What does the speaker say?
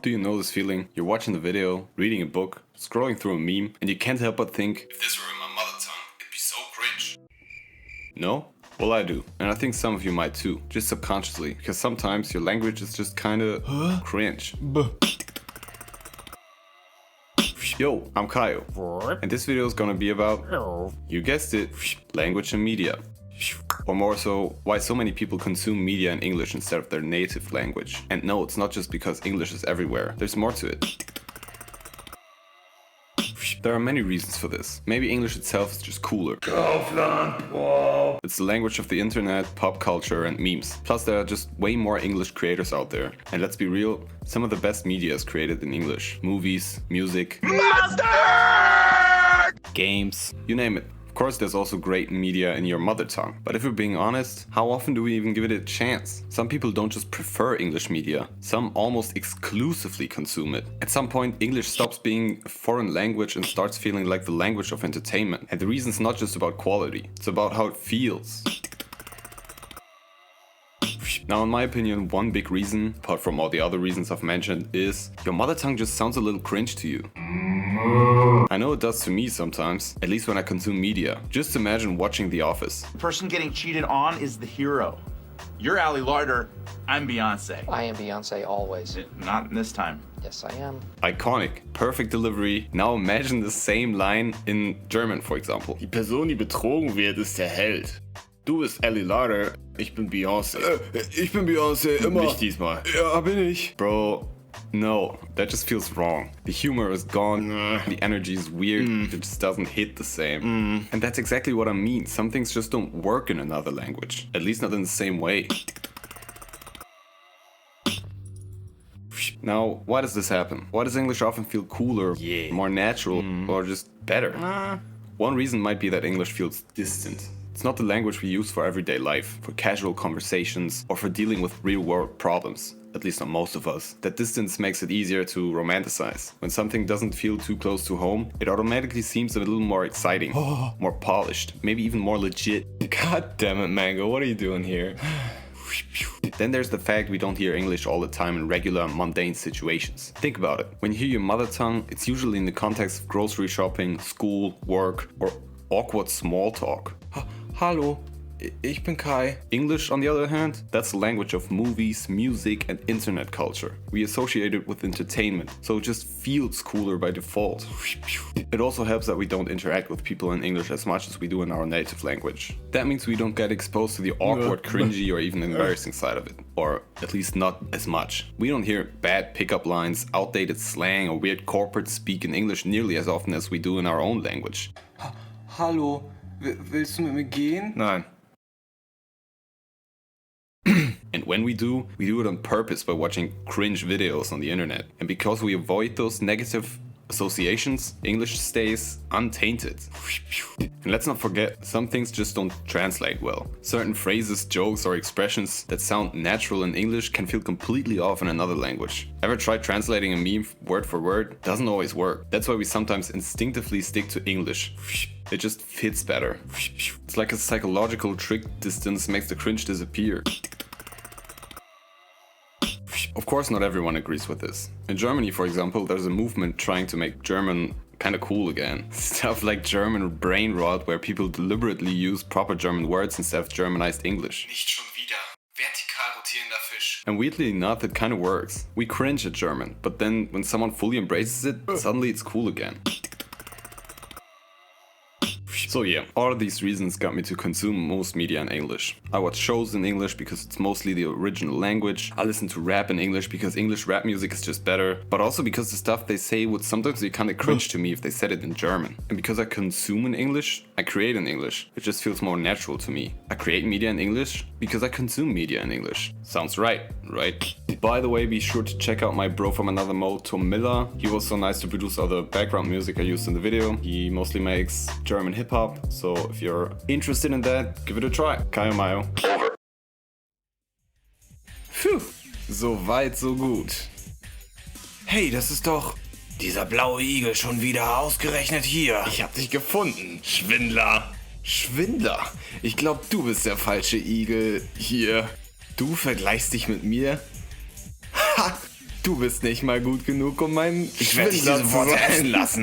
Do you know this feeling? You're watching the video, reading a book, scrolling through a meme, and you can't help but think, if this were in my mother tongue, it'd be so cringe. No? Well, I do. And I think some of you might too, just subconsciously, because sometimes your language is just kinda cringe. Yo, I'm Kaio, and this video is gonna be about, you guessed it, language and media. Or more so, why so many people consume media in English instead of their native language. And no, it's not just because English is everywhere, there's more to it. There are many reasons for this. Maybe English itself is just cooler. Kaufland, wow. It's the language of the internet, pop culture and memes. Plus there are just way more English creators out there. And let's be real, some of the best media is created in English. Movies, music, games, you name it. Of course, there's also great media in your mother tongue. But if we're being honest, how often do we even give it a chance? Some people don't just prefer English media. Some almost exclusively consume it. At some point, English stops being a foreign language and starts feeling like the language of entertainment. And the reason's not just about quality. It's about how it feels. Now, in my opinion, one big reason, apart from all the other reasons I've mentioned, is your mother tongue just sounds a little cringe to you. I know it does to me sometimes, at least when I consume media. Just imagine watching The Office. The person getting cheated on is the hero. You're Ali Larder, I'm Beyonce. I am Beyonce always. Not this time. Yes, I am. Iconic, perfect delivery. Now imagine the same line in German, for example. Die Person, die betrogen wird, ist der Held. Du bist Ali Larder, ich bin Beyoncé. Ich bin Beyoncé, immer. Nicht diesmal. Ja, bin ich. Bro, no, that just feels wrong. The humor is gone, the energy is weird, it just doesn't hit the same. And that's exactly what I mean. Some things just don't work in another language. At least not in the same way. Now, why does this happen? Why does English often feel cooler, more natural, or just better? One reason might be that English feels distant. It's not the language we use for everyday life, for casual conversations, or for dealing with real-world problems. At least on most of us. That distance makes it easier to romanticize. When something doesn't feel too close to home, it automatically seems a little more exciting, more polished, maybe even more legit. God damn it, Mango, what are you doing here? Then there's the fact we don't hear English all the time in regular, mundane situations. Think about it. When you hear your mother tongue, it's usually in the context of grocery shopping, school, work, or awkward small talk. Hallo, ich bin Kai. English, on the other hand, that's the language of movies, music, and internet culture. We associate it with entertainment, so it just feels cooler by default. It also helps that we don't interact with people in English as much as we do in our native language. That means we don't get exposed to the awkward, cringy, or even embarrassing side of it. Or at least not as much. We don't hear bad pickup lines, outdated slang, or weird corporate speak in English nearly as often as we do in our own language. Hallo, willst du mit mir gehen? Nein. And when we do it on purpose by watching cringe videos on the internet. And because we avoid those negative associations, English stays untainted. And let's not forget, some things just don't translate well. Certain phrases, jokes, or expressions that sound natural in English can feel completely off in another language. Ever tried translating a meme word for word? Doesn't always work. That's why we sometimes instinctively stick to English. It just fits better. It's like a psychological trick. Distance makes the cringe disappear. Of course, not everyone agrees with this. In Germany, for example, there's a movement trying to make German kinda cool again. Stuff like German brainrot, where people deliberately use proper German words instead of Germanized English. Nicht schon wieder. Vertikal rotierender fisch. And weirdly enough, it kinda works. We cringe at German, but then when someone fully embraces it, suddenly it's cool again. So yeah, all of these reasons got me to consume most media in English. I watch shows in English because it's mostly the original language. I listen to rap in English because English rap music is just better. But also because the stuff they say would sometimes be kinda cringe to me if they said it in German. And because I consume in English, I create in English. It just feels more natural to me. I create media in English because I consume media in English. Sounds right, right? By the way, be sure to check out my bro from another mode, Tomilla. He was so nice to produce all the background music I used in the video. He mostly makes German hip-hop. So if you're interested in that, give it a try. Kaio Mayo. Over. Phew, so weit, so gut. Hey, das ist doch dieser blaue Igel schon wieder ausgerechnet hier. Ich hab dich gefunden, Schwindler. Schwindler? Ich glaub, du bist der falsche Igel hier. Du vergleichst dich mit mir? Ha! Du bist nicht mal gut genug, um mein Ich werde dich Schwindler diese zu Worte sein. essen lassen.